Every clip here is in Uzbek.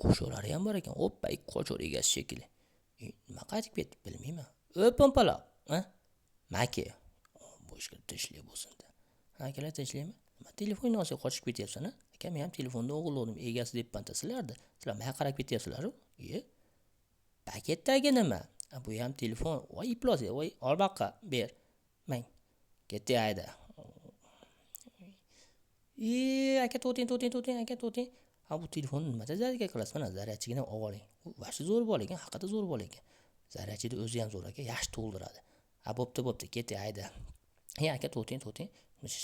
Qo'shovlari ham bor ekan. Hoppa, ikki qo'shov egasi shekilli. Nima qaytib ketdi bilmayman. Pompaloq, ha? Maka. Bu ishga tinchlik bo'lsin-da. Akalar tinchlikmi? Nima telefonni olsa qochib ketyapsan, ha? Aka, men ham telefonda o'g'ildim, egasi deb pantasizlar-da. Sizlar menga qarab ketyapsizlar-ku? Paketdagi nima? Bu ham telefon. Voy iplos, voy olbaqa ber. Mang. Ketdi ayda. Aka to'ting, aka to'ting. Ha bu telefonni nimada zarga qilasiz? Mana zaryadchigini olib oling. U vashi zo'r bola ekan, haqiqatda zo'r bola ekan. Zaryadchida o'zi ham zo'r ekan, yaxshi to'ldiradi. Ha bo'pti, ketdi ayda. Aka to'ting.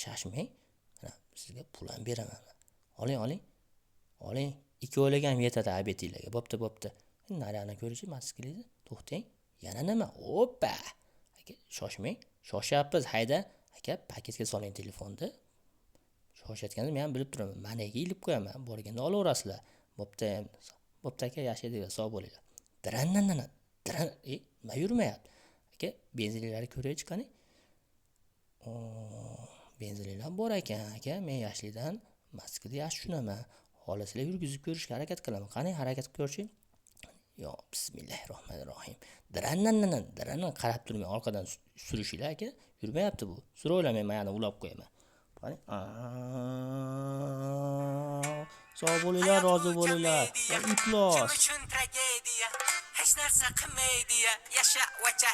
Shashmang. Mana sizga pul ham beraman. Oling. Ikkovlaga ham yetadi abetinglarga. Bo'pti. Narani ko'rishi maskilida. To'xtang. Yana nima? Hoppa. Aka, shoshmang. Shoshyapmiz, hayda. Aka, paketga soling telefonni. Shoshayotganingizni men ham bilib turaman. Managa ilib qo'yaman. Borganda olaverasizlar. Bo'pti aka, yashaydilar, sog' bo'linglar. Diran. Nima yurmayapti? Aka, benzinlilarni ko'raychi qani? Benzinlilar bor ekan, aka. Men yoshlikdan Moskvada yaxshi tushunaman. Xohlasizlar yurgizib ko'rishga harakat qilaman. Qani, harakat qilib Yo, bismillahirrohmanirrohim. Diranni qarab turmay orqadan surishinglar aka. Yurmayapti bu. So'rayman, men yana ulab qo'yaman. Qani? Sog' bo'linglar, rozi bo'linglar. Va iflos. Hech narsa qilmaydi, yasha va cha